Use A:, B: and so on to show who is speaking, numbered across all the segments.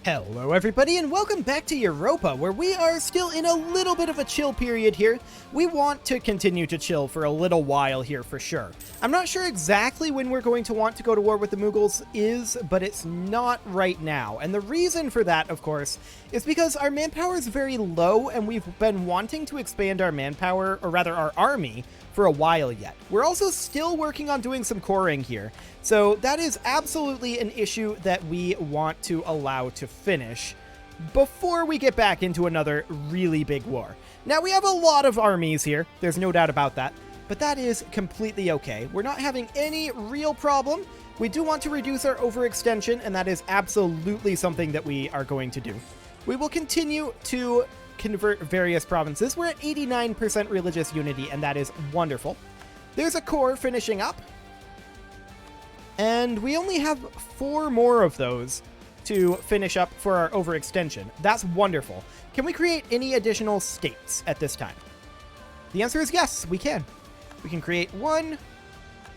A: Hello everybody and welcome back to Europa, where we are still in a little bit of a chill period here. We want to continue to chill for a little while here for sure. I'm not sure exactly when we're going to want to go to war with the Mughals is, but it's not right now. And the reason for that, of course, is because our manpower is very low and we've been wanting to expand our manpower, or rather our army, for a while yet. We're also still working on doing some coring here. So that is absolutely an issue that we want to allow to finish before we get back into another really big war. Now, we have a lot of armies here. There's no doubt about that. But that is completely okay. We're not having any real problem. We do want to reduce our overextension, and that is absolutely something that we are going to do. We will continue to convert various provinces. We're at 89% religious unity, and that is wonderful. There's a core finishing up. And we only have 4 more of those to finish up for our overextension. That's wonderful. Can we create any additional states at this time? The answer is yes, we can. We can create 1,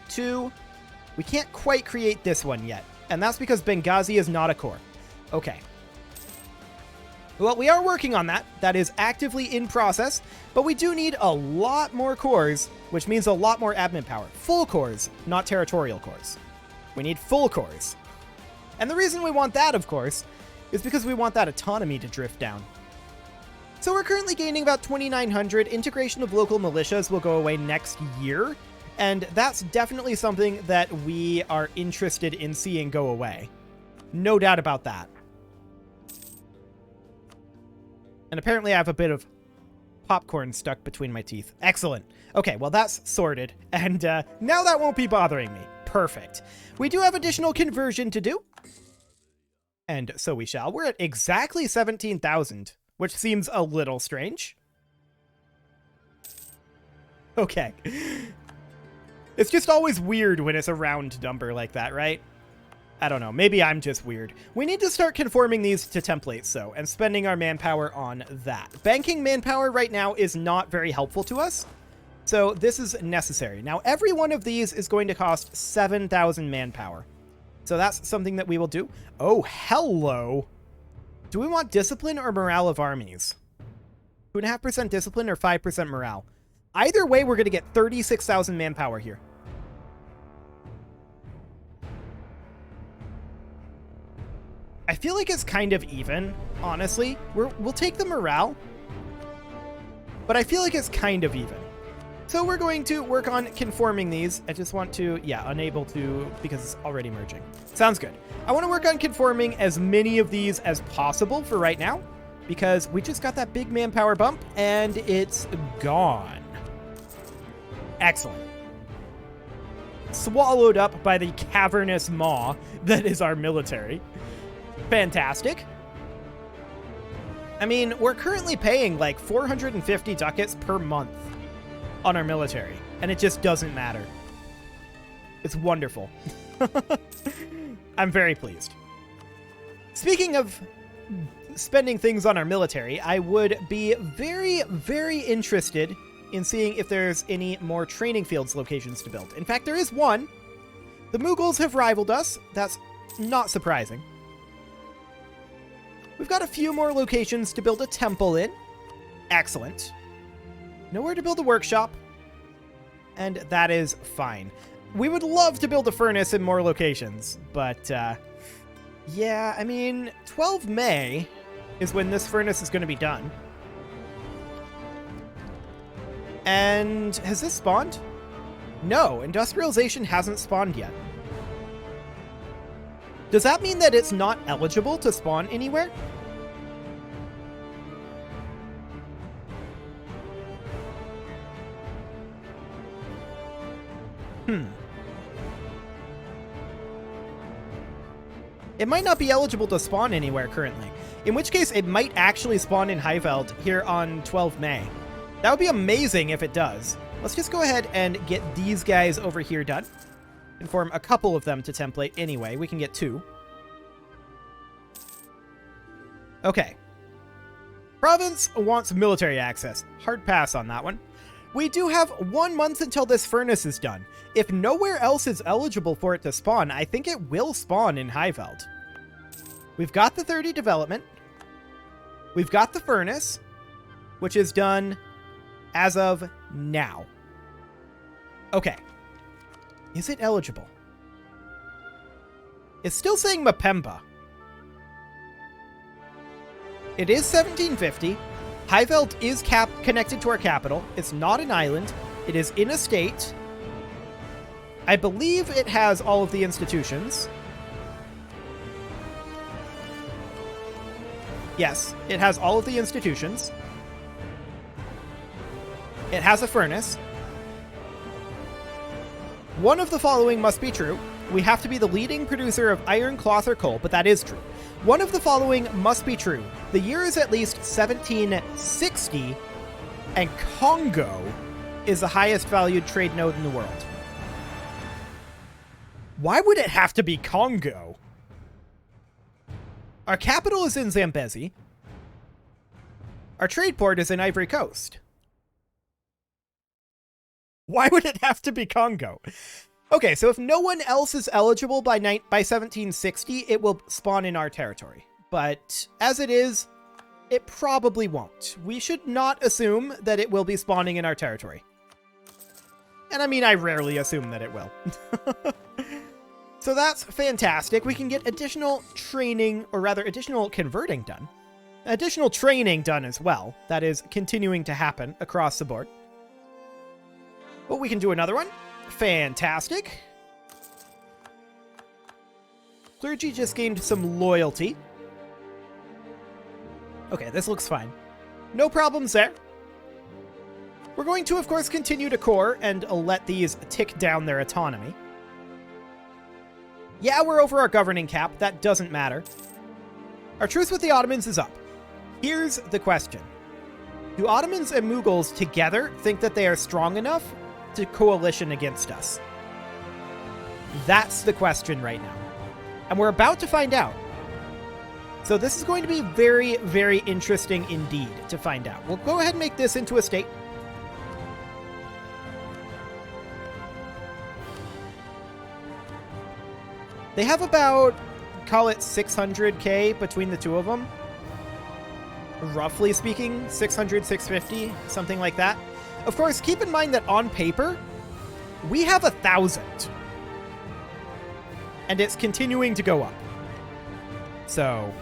A: 2. We can't quite create this one yet. And that's because Benghazi is not a core. Okay. Well, we are working on that. That is actively in process. But we do need a lot more cores, which means a lot more admin power. Full cores, not territorial cores. We need full cores. And the reason we want that, of course, is because we want that autonomy to drift down. So we're currently gaining about 2,900. Integration of local militias will go away next year. And that's definitely something that we are interested in seeing go away. No doubt about that. And apparently I have a bit of popcorn stuck between my teeth. Excellent. Okay, well that's sorted. And now that won't be bothering me. Perfect. We do have additional conversion to do. And so we shall. We're at exactly 17,000, which seems a little strange. Okay. It's just always weird when it's a round number like that, right? I don't know. Maybe I'm just weird. We need to start conforming these to templates, though, and spending our manpower on that. Banking manpower right now is not very helpful to us. So this is necessary. Now, every one of these is going to cost 7,000 manpower. So that's something that we will do. Oh, hello. Do we want discipline or morale of armies? 2.5% discipline or 5% morale? Either way, we're going to get 36,000 manpower here. I feel like it's kind of even, honestly. We'll take the morale. But I feel like it's kind of even. So we're going to work on conforming these. I just want to, unable to, because it's already merging. Sounds good. I want to work on conforming as many of these as possible for right now, because we just got that big manpower bump, and it's gone. Excellent. Swallowed up by the cavernous maw that is our military. Fantastic. I mean, we're currently paying like 450 ducats per month on our military, and it just doesn't matter. It's wonderful. I'm very pleased. Speaking of spending things on our military, I would be very, very interested in seeing if there's any more training fields locations to build. In fact, there is one. The Mughals have rivaled us. That's not surprising. We've got a few more locations to build a temple in. Excellent. Nowhere to build a workshop, and that is fine. We would love to build a furnace in more locations, but yeah, I mean, 12 May is when this furnace is going to be done. And has this spawned? No, industrialization hasn't spawned yet. Does that mean that it's not eligible to spawn anywhere? It might not be eligible to spawn anywhere currently, in which case it might actually spawn in Highveld here on 12 May. That would be amazing if it does. Let's just go ahead and get these guys over here done. Conform a couple of them to template anyway. We can get 2. Okay. Province wants military access. Hard pass on that one. We do have 1 month until this furnace is done. If nowhere else is eligible for it to spawn, I think it will spawn in Highveld. We've got the 30 development. We've got the furnace, which is done as of now. Okay. Is it eligible? It's still saying Mapemba. It is 1750. Highveld is connected to our capital. It's not an island. It is in a state. I believe it has all of the institutions. Yes, it has all of the institutions. It has a furnace. One of the following must be true. We have to be the leading producer of iron, cloth, or coal, but that is true. One of the following must be true. The year is at least 1760, and Congo is the highest valued trade node in the world. Why would it have to be Congo? Our capital is in Zambezi. Our trade port is in Ivory Coast. Why would it have to be Congo? Okay, so if no one else is eligible by 1760, it will spawn in our territory. But as it is, it probably won't. We should not assume that it will be spawning in our territory. And I mean, I rarely assume that it will. So that's fantastic. We can get additional training, or rather additional converting done. Additional training done as well. That is continuing to happen across the board. But we can do another one. Fantastic. Clergy just gained some loyalty. Okay, this looks fine. No problems there. We're going to, of course, continue to core and let these tick down their autonomy. Yeah, we're over our governing cap. That doesn't matter. Our truce with the Ottomans is up. Here's the question. Do Ottomans and Mughals together think that they are strong enough to coalition against us? That's the question right now. And we're about to find out. So this is going to be very, very interesting indeed to find out. We'll go ahead and make this into a state. They have about, call it 600k between the two of them. Roughly speaking, 600, 650, something like that. Of course, keep in mind that on paper, we have 1,000. And it's continuing to go up. So,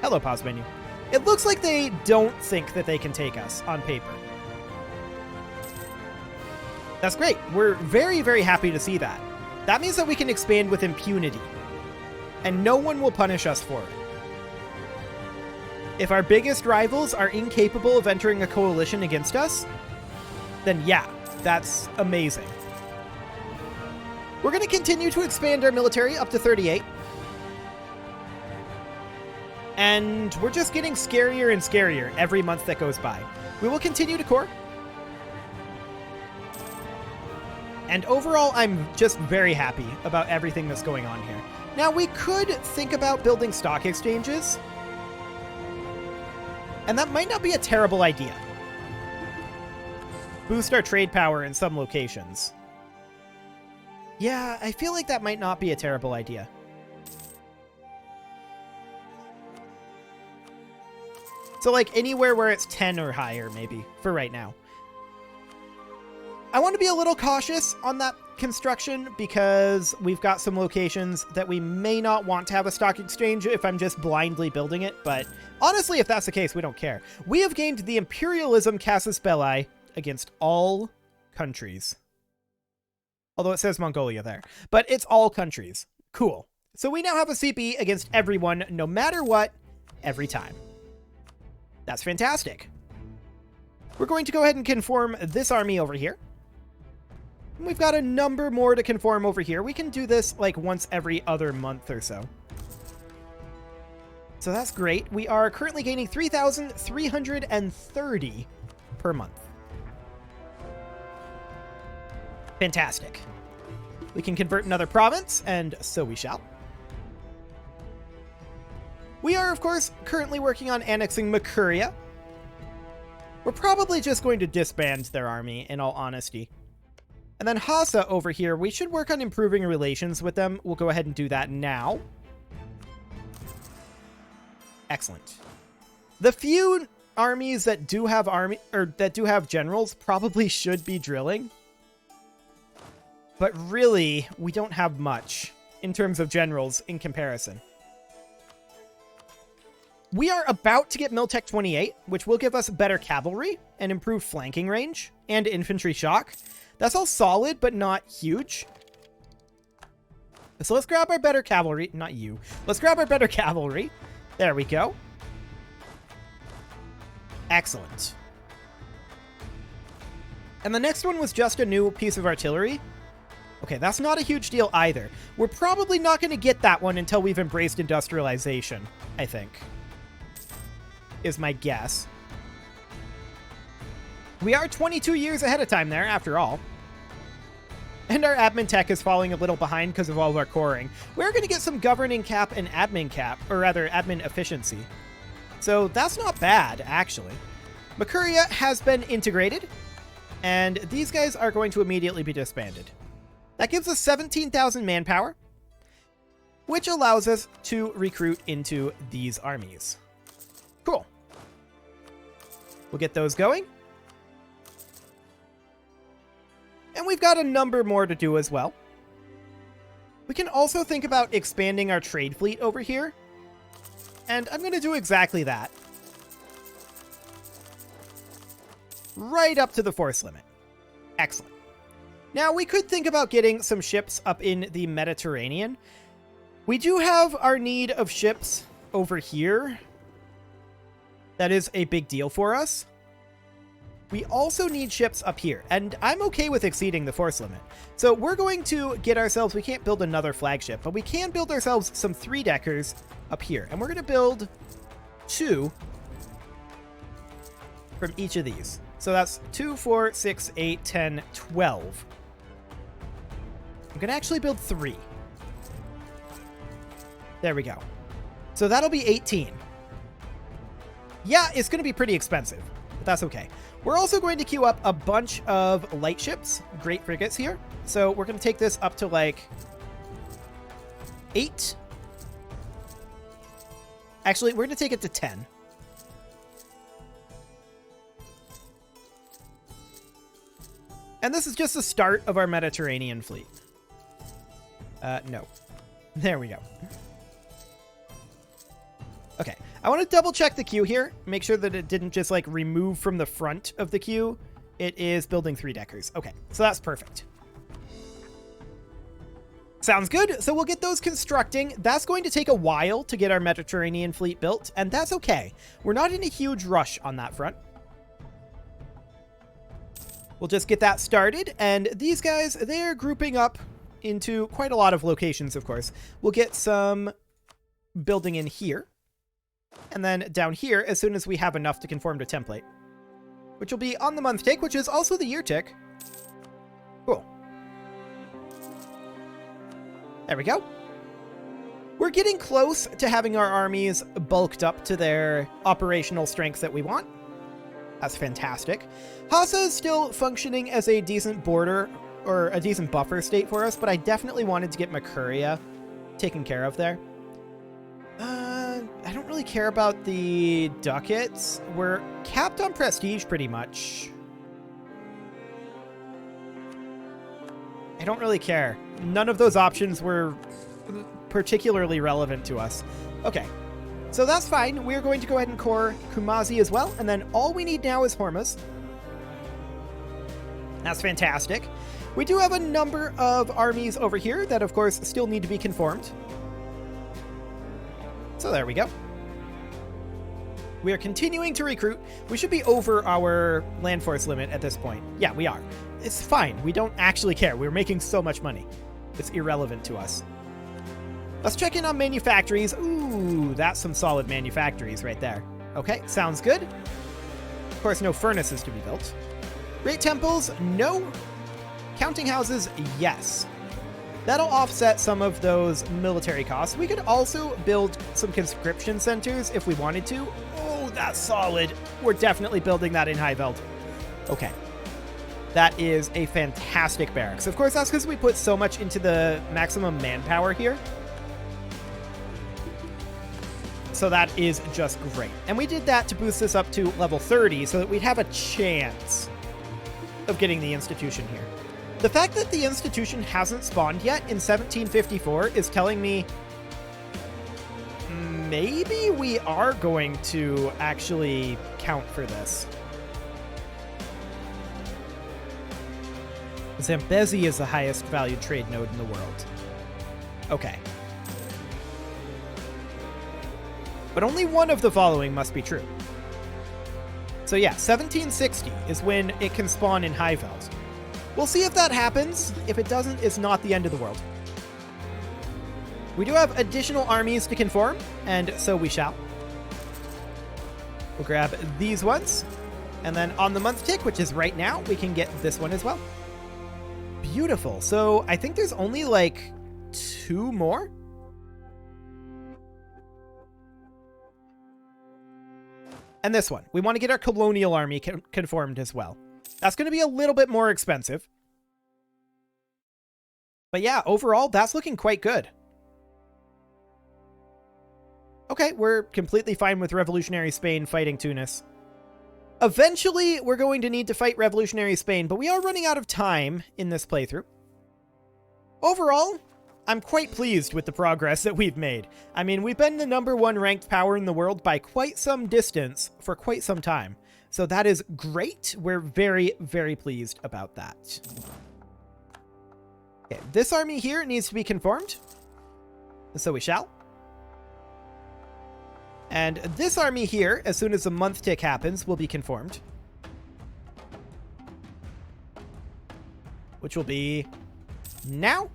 A: hello, pause menu. It looks like they don't think that they can take us on paper. That's great. We're very, very happy to see that. That means that we can expand with impunity. And no one will punish us for it. If our biggest rivals are incapable of entering a coalition against us, then yeah, that's amazing. We're going to continue to expand our military up to 38. And we're just getting scarier and scarier every month that goes by. We will continue to core. And overall, I'm just very happy about everything that's going on here. Now, we could think about building stock exchanges. And that might not be a terrible idea. Boost our trade power in some locations. Yeah, I feel like that might not be a terrible idea. So, like, anywhere where it's 10 or higher, maybe, for right now. I want to be a little cautious on that construction because we've got some locations that we may not want to have a stock exchange if I'm just blindly building it, but honestly, if that's the case, we don't care. We have gained the Imperialism Casus Belli against all countries. Although it says Mongolia there, but it's all countries. Cool. So we now have a CP against everyone, no matter what, every time. That's fantastic. We're going to go ahead and conform this army over here. We've got a number more to conform over here. We can do this like once every other month or so. So that's great. We are currently gaining 3,330 per month. Fantastic. We can convert another province, and so we shall. We are, of course, currently working on annexing Makuria. We're probably just going to disband their army, in all honesty. And then Hassa over here, we should work on improving relations with them. We'll go ahead and do that now. Excellent. The few armies that do have generals probably should be drilling. But really, we don't have much in terms of generals in comparison. We are about to get Miltech 28, which will give us better cavalry and improved flanking range and infantry shock. That's all solid, but not huge. So let's grab our better cavalry. Not you. Let's grab our better cavalry. There we go. Excellent. And the next one was just a new piece of artillery. Okay, that's not a huge deal either. We're probably not going to get that one until we've embraced industrialization, I think. Is my guess. We are 22 years ahead of time there, after all. And our admin tech is falling a little behind because of all of our coring. We're going to get some governing cap and admin cap, or rather admin efficiency. So that's not bad, actually. Mercuria has been integrated, and these guys are going to immediately be disbanded. That gives us 17,000 manpower, which allows us to recruit into these armies. Cool. We'll get those going. And we've got a number more to do as well. We can also think about expanding our trade fleet over here. And I'm going to do exactly that. Right up to the force limit. Excellent. Now, we could think about getting some ships up in the Mediterranean. We do have our need of ships over here. That is a big deal for us. We also need ships up here, and I'm okay with exceeding the force limit. So we're going to get ourselves, we can't build another flagship, but we can build ourselves some 3-deckers up here. And we're going to build 2 from each of these. So that's 2, 4, 6, 8, 10, 12. I'm going to actually build 3. There we go. So that'll be 18. Yeah, it's going to be pretty expensive, but that's okay. We're also going to queue up a bunch of light ships, great frigates here. So we're going to take this up to like 8. Actually, we're going to take it to 10. And this is just the start of our Mediterranean fleet. No. There we go. Okay, I want to double check the queue here, make sure that it didn't just like remove from the front of the queue. It is building 3-deckers. Okay, so that's perfect. Sounds good. So we'll get those constructing. That's going to take a while to get our Mediterranean fleet built, and that's okay. We're not in a huge rush on that front. We'll just get that started, and these guys, they're grouping up into quite a lot of locations, of course. We'll get some building in here. And then down here, as soon as we have enough to conform to template, which will be on the month tick, which is also the year tick. Cool. There we go. We're getting close to having our armies bulked up to their operational strength that we want. That's fantastic. Hassa is still functioning as a decent border or a decent buffer state for us, but I definitely wanted to get Mercuria taken care of there. I don't really care about the ducats. We're capped on prestige pretty much. I don't really care. None of those options were particularly relevant to us. Okay, so that's fine. We're going to go ahead and core Kumazi as well, and then all we need now is Hormuz. That's fantastic. We do have a number of armies over here that, of course, still need to be conformed. So there we go. We are continuing to recruit. We should be over our land force limit at this point. Yeah, we are. It's fine. We don't actually care. We're making so much money. It's irrelevant to us. Let's check in on manufactories. Ooh, that's some solid manufactories right there. Okay, sounds good. Of course, no furnaces to be built. Great temples, no. Counting houses, yes. That'll offset some of those military costs. We could also build some conscription centers if we wanted to. Oh, that's solid. We're definitely building that in High Veld. Okay. That is a fantastic barracks. Of course, that's because we put so much into the maximum manpower here. So that is just great. And we did that to boost this up to level 30 so that we'd have a chance of getting the institution here. The fact that the institution hasn't spawned yet in 1754 is telling me maybe we are going to actually count for this. Zambezi is the highest valued trade node in the world. Okay. But only one of the following must be true. So yeah, 1760 is when it can spawn in Highveld. We'll see if that happens. If it doesn't, it's not the end of the world. We do have additional armies to conform, and so we shall. We'll grab these ones, and then on the month tick, which is right now, we can get this one as well. Beautiful. So I think there's only like 2 more. And this one. We want to get our colonial army conformed as well. That's going to be a little bit more expensive. But yeah, overall, that's looking quite good. Okay, we're completely fine with Revolutionary Spain fighting Tunis. Eventually, we're going to need to fight Revolutionary Spain, but we are running out of time in this playthrough. Overall, I'm quite pleased with the progress that we've made. I mean, we've been the #1 ranked power in the world by quite some distance for quite some time. So that is great. We're very, very pleased about that. Okay, this army here needs to be conformed. So we shall. And this army here, as soon as the month tick happens, will be conformed. Which will be now.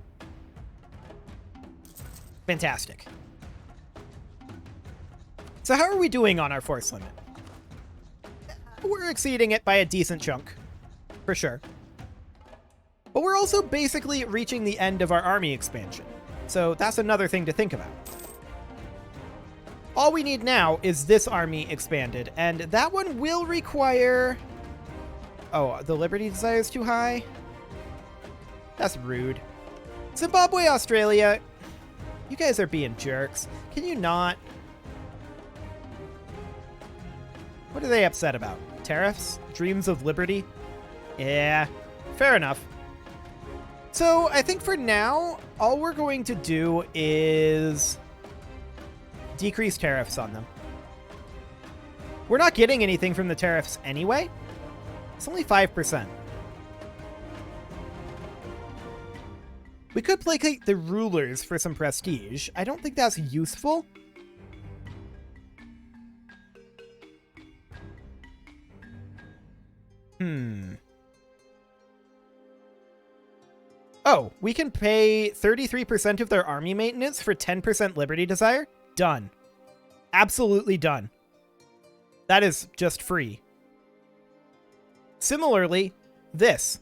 A: Fantastic. So how are we doing on our force limit? We're exceeding it by a decent chunk, for sure. But we're also basically reaching the end of our army expansion. So that's another thing to think about. All we need now is this army expanded, and that one will require... Oh, the Liberty Desire is too high? That's rude. Zimbabwe, Australia, you guys are being jerks. Can you not? What are they upset about? Tariffs? Dreams of liberty? Yeah, fair enough. So I think for now, all we're going to do is decrease tariffs on them. We're not getting anything from the tariffs anyway. It's only 5%. We could placate the rulers for some prestige. I don't think that's useful. Oh, we can pay 33% of their army maintenance for 10% Liberty Desire? Done. Absolutely done. That is just free. Similarly, this.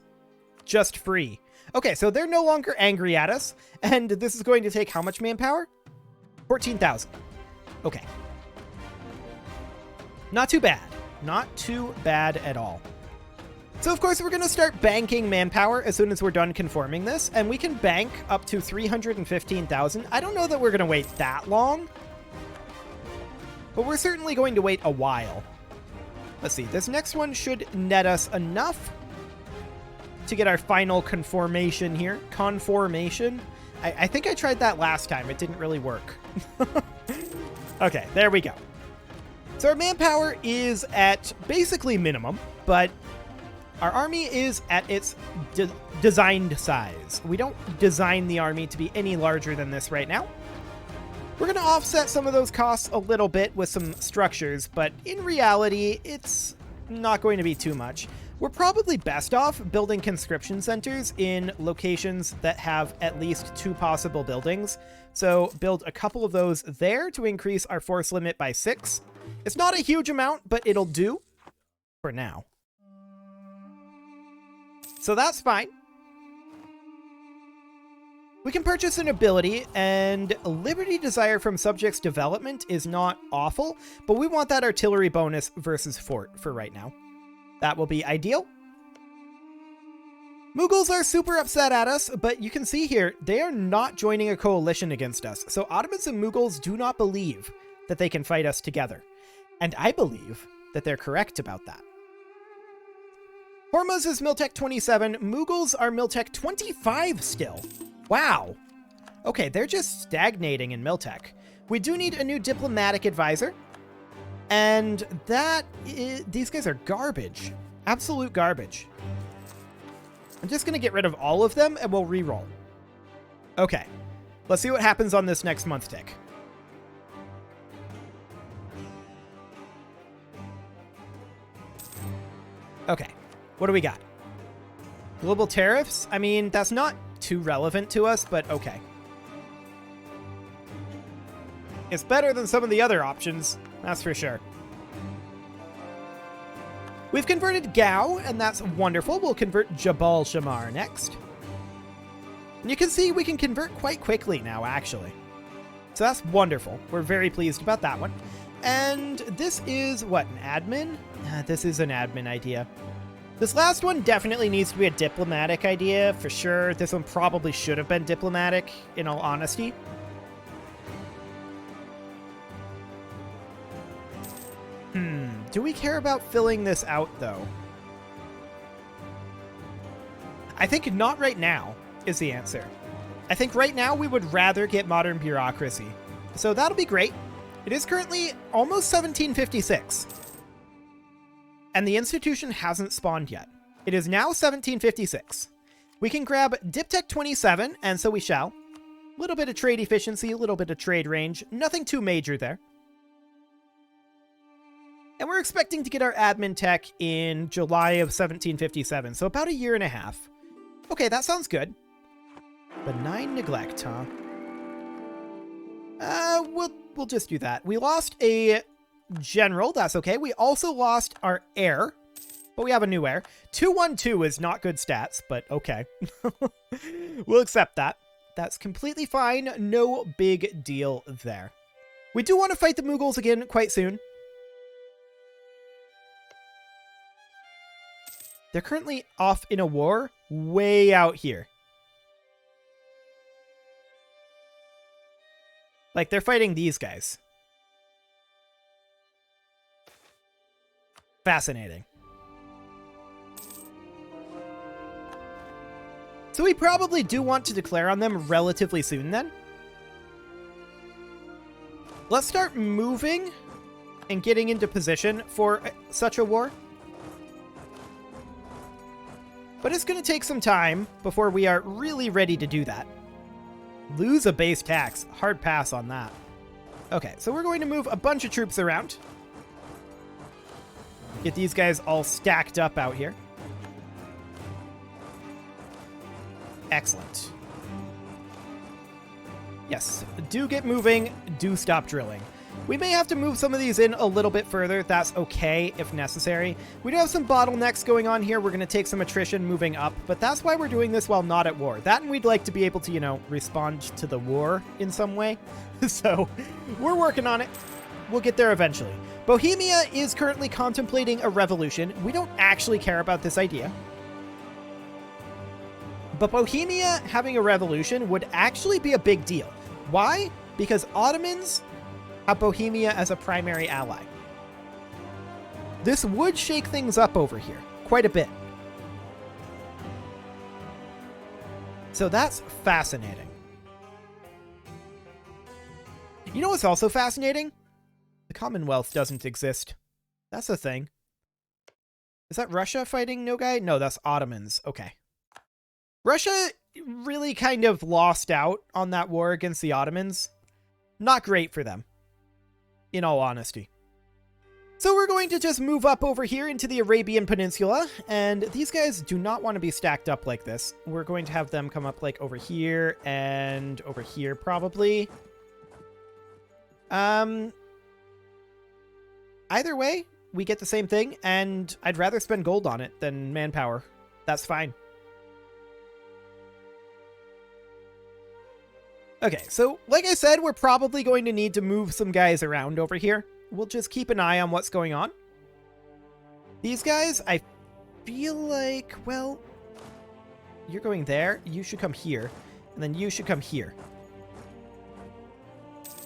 A: Just free. Okay, so they're no longer angry at us, and this is going to take how much manpower? 14,000. Okay. Not too bad. Not too bad at all. So, of course, we're going to start banking manpower as soon as we're done conforming this, and we can bank up to 315,000. I don't know that we're going to wait that long, but we're certainly going to wait a while. Let's see. This next one should net us enough to get our final conformation here. Conformation. I think I tried that last time. It didn't really work. Okay, there we go. So our manpower is at basically minimum, but our army is at its designed size. We don't design the army to be any larger than this right now. We're going to offset some of those costs a little bit with some structures, but in reality, it's not going to be too much. We're probably best off building conscription centers in locations that have at least 2 possible buildings. So build a couple of those there to increase our force limit by 6. It's not a huge amount, but it'll do for now. So that's fine. We can purchase an ability, and Liberty Desire from Subjects Development is not awful, but we want that artillery bonus versus fort for right now. That will be ideal. Mughals are super upset at us, but you can see here, they are not joining a coalition against us. So Ottomans and Mughals do not believe that they can fight us together. And I believe that they're correct about that. Hormuz is Miltech 27. Mughals are Miltech 25 still. Wow. Okay, they're just stagnating in Miltech. We do need a new diplomatic advisor. And these guys are garbage. Absolute garbage. I'm just going to get rid of all of them and we'll re-roll. Okay. Let's see what happens on this next month tick. Okay. What do we got? Global tariffs? I mean, that's not too relevant to us, but okay. It's better than some of the other options, that's for sure. We've converted Gao, and that's wonderful. We'll convert Jabal Shamar next. And you can see we can convert quite quickly now, actually. So that's wonderful. We're very pleased about that one. And this is, what, an admin? This is an admin idea. This last one definitely needs to be a diplomatic idea, for sure. This one probably should have been diplomatic, in all honesty. Do we care about filling this out, though? I think not right now is the answer. I think right now we would rather get modern bureaucracy. So that'll be great. It is currently almost 1756. And the institution hasn't spawned yet. It is now 1756. We can grab Diptech 27, and so we shall. A little bit of trade efficiency, a little bit of trade range. Nothing too major there. And we're expecting to get our admin tech in July of 1757, so about a year and a half. Okay, that sounds good. Benign neglect, huh? We'll just do that. We lost a general, that's okay. We also lost our heir, but we have a new heir. 212 is not good stats, but okay. We'll accept that. That's completely fine. No big deal there. We do want to fight the Mughals again quite soon. They're currently off in a war way out here. Like, they're fighting these guys. Fascinating. So we probably do want to declare on them relatively soon then. Let's start moving and getting into position for such a war. But it's going to take some time before we are really ready to do that. Lose a base tax. Hard pass on that. Okay, so we're going to move a bunch of troops around. Get these guys all stacked up out here. Excellent. Yes, do get moving. Do stop drilling. We may have to move some of these in a little bit further. That's okay if necessary. We do have some bottlenecks going on here. We're going to take some attrition moving up, but that's why we're doing this while not at war. That, and we'd like to be able to, you know, respond to the war in some way. So we're working on it. We'll get there eventually. Bohemia is currently contemplating a revolution. We don't actually care about this idea. But Bohemia having a revolution would actually be a big deal. Why? Because Ottomans have Bohemia as a primary ally. This would shake things up over here quite a bit. So that's fascinating. You know what's also fascinating? The Commonwealth doesn't exist. That's a thing. Is that Russia fighting Nogai? No, that's Ottomans. Okay. Russia really kind of lost out on that war against the Ottomans. Not great for them, in all honesty. So we're going to just move up over here into the Arabian Peninsula, and these guys do not want to be stacked up like this. We're going to have them come up like over here and over here probably. Either way, we get the same thing, and I'd rather spend gold on it than manpower. That's fine. Okay, so like I said, we're probably going to need to move some guys around over here. We'll just keep an eye on what's going on. These guys, I feel like, well, you're going there. You should come here, and then you should come here.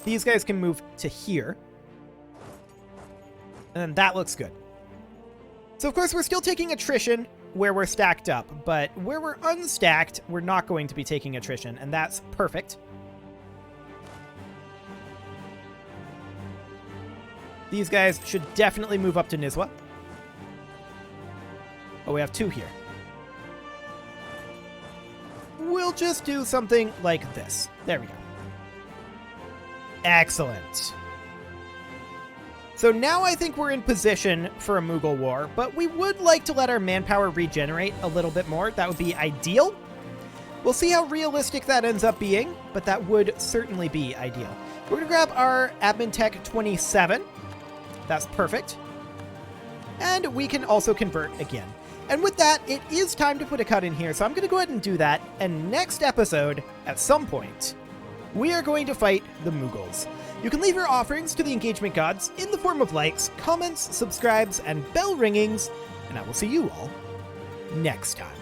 A: These guys can move to here. And that looks good. So of course we're still taking attrition where we're stacked up, but where we're unstacked, we're not going to be taking attrition, and that's perfect. These guys should definitely move up to Nizwa. Oh, we have 2 here. We'll just do something like this. There we go. Excellent. So now I think we're in position for a Mughal war, but we would like to let our manpower regenerate a little bit more. That would be ideal. We'll see how realistic that ends up being, but that would certainly be ideal. We're going to grab our Admin Tech 27. That's perfect. And we can also convert again. And with that, it is time to put a cut in here, so I'm going to go ahead and do that. And next episode, at some point, we are going to fight the Mughals. You can leave your offerings to the engagement gods in the form of likes, comments, subscribes, and bell ringings, and I will see you all next time.